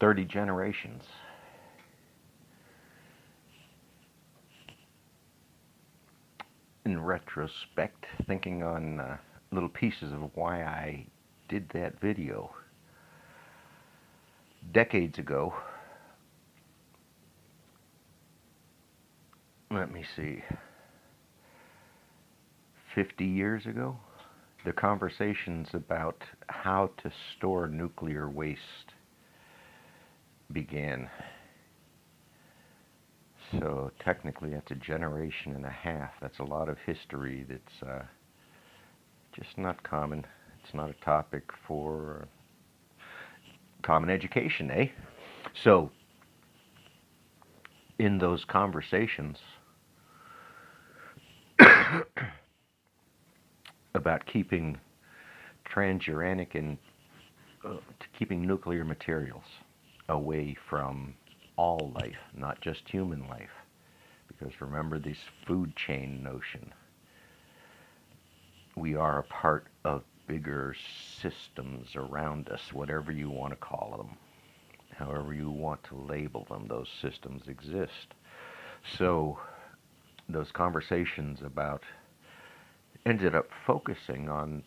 30 generations. In retrospect, thinking on little pieces of why I did that video decades ago, let me see, 50 years ago, the conversations about how to store nuclear waste began. So technically that's a generation and a half. That's a lot of history that's just not common. It's not a topic for common education, eh? So in those conversations about keeping transuranic and keeping nuclear materials away from all life, not just human life. Because remember this food chain notion. We are a part of bigger systems around us, whatever you want to call them. However you want to label them, those systems exist. So those conversations about ended up focusing on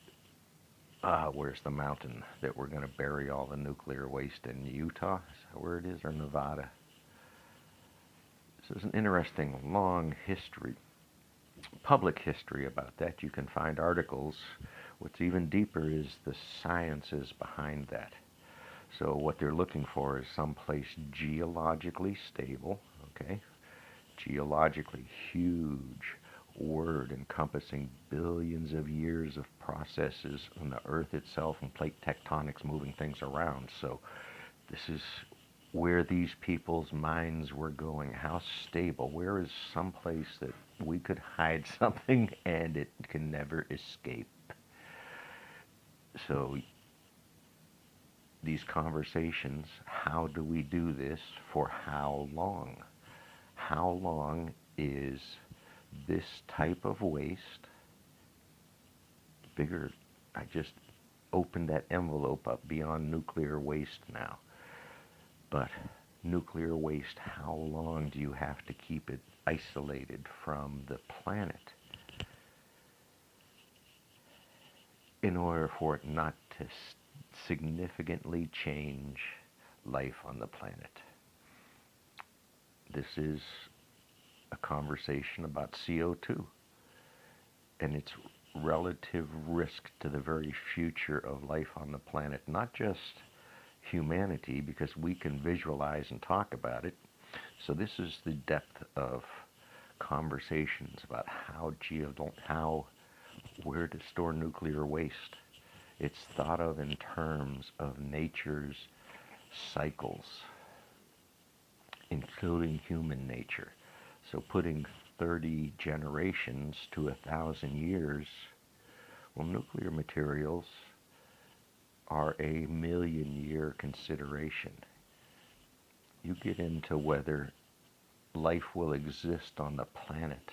where's the mountain that we're going to bury all the nuclear waste in? Utah? Is that where it is? Or Nevada? So there's an interesting long history, public history about that. You can find articles. What's even deeper is the sciences behind that. So what they're looking for is someplace geologically stable, okay? Geologically huge word encompassing billions of years of processes on the earth itself and plate tectonics moving things around. So this is where these people's minds were going. How stable? Where is some place that we could hide something and it can never escape? So these conversations, how do we do this? For how long? How long is this type of waste bigger? I just opened that envelope up beyond nuclear waste now. But nuclear waste, how long do you have to keep it isolated from the planet in order for it not to significantly change life on the planet? This is a conversation about CO2 and its relative risk to the very future of life on the planet, not just humanity, because we can visualize and talk about it. So this is the depth of conversations about where to store nuclear waste. It's thought of in terms of nature's cycles, including human nature. So putting 30 generations to 1,000 years, well, nuclear materials are a million-year consideration. You get into whether life will exist on the planet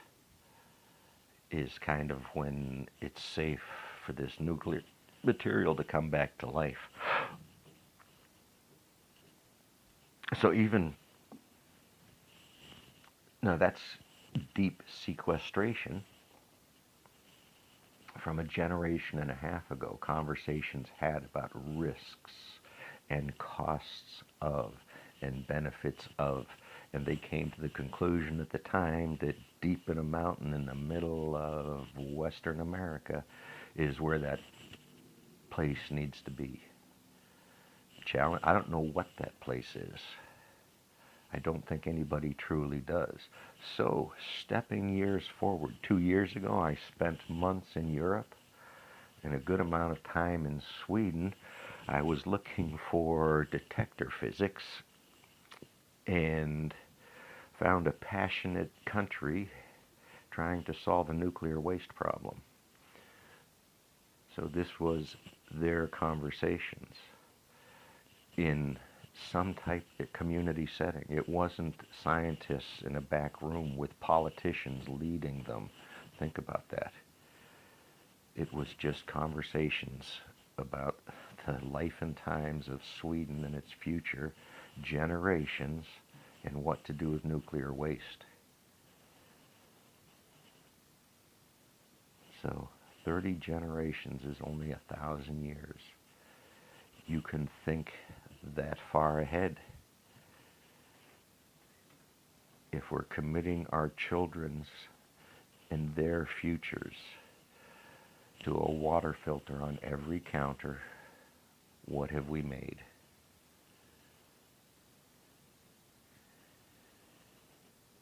is kind of when it's safe for this nuclear material to come back to life. So even now, that's deep sequestration. From a generation and a half ago, conversations had about risks and costs of and benefits of, and they came to the conclusion at the time that deep in a mountain in the middle of Western America is where that place needs to be. I don't know what that place is. I don't think anybody truly does. So, stepping years forward, 2 years ago, I spent months in Europe and a good amount of time in Sweden. I was looking for detector physics and found a passionate country trying to solve a nuclear waste problem. So this was their conversations in some type of community setting. It wasn't scientists in a back room with politicians leading them. Think about that. It was just conversations about the life and times of Sweden and its future, generations and what to do with nuclear waste. So 30 generations is only 1,000 years. You can think that far ahead. If we're committing our children's and their futures to a water filter on every counter, what have we made?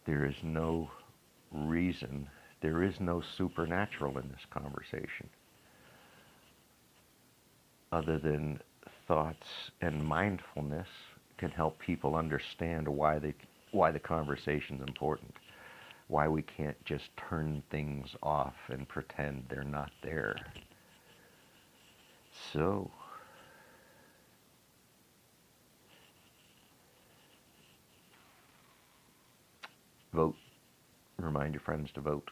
There is no reason, there is no supernatural in this conversation, other than thoughts and mindfulness can help people understand why the conversation's important, why we can't just turn things off and pretend they're not there. So, vote. Remind your friends to vote.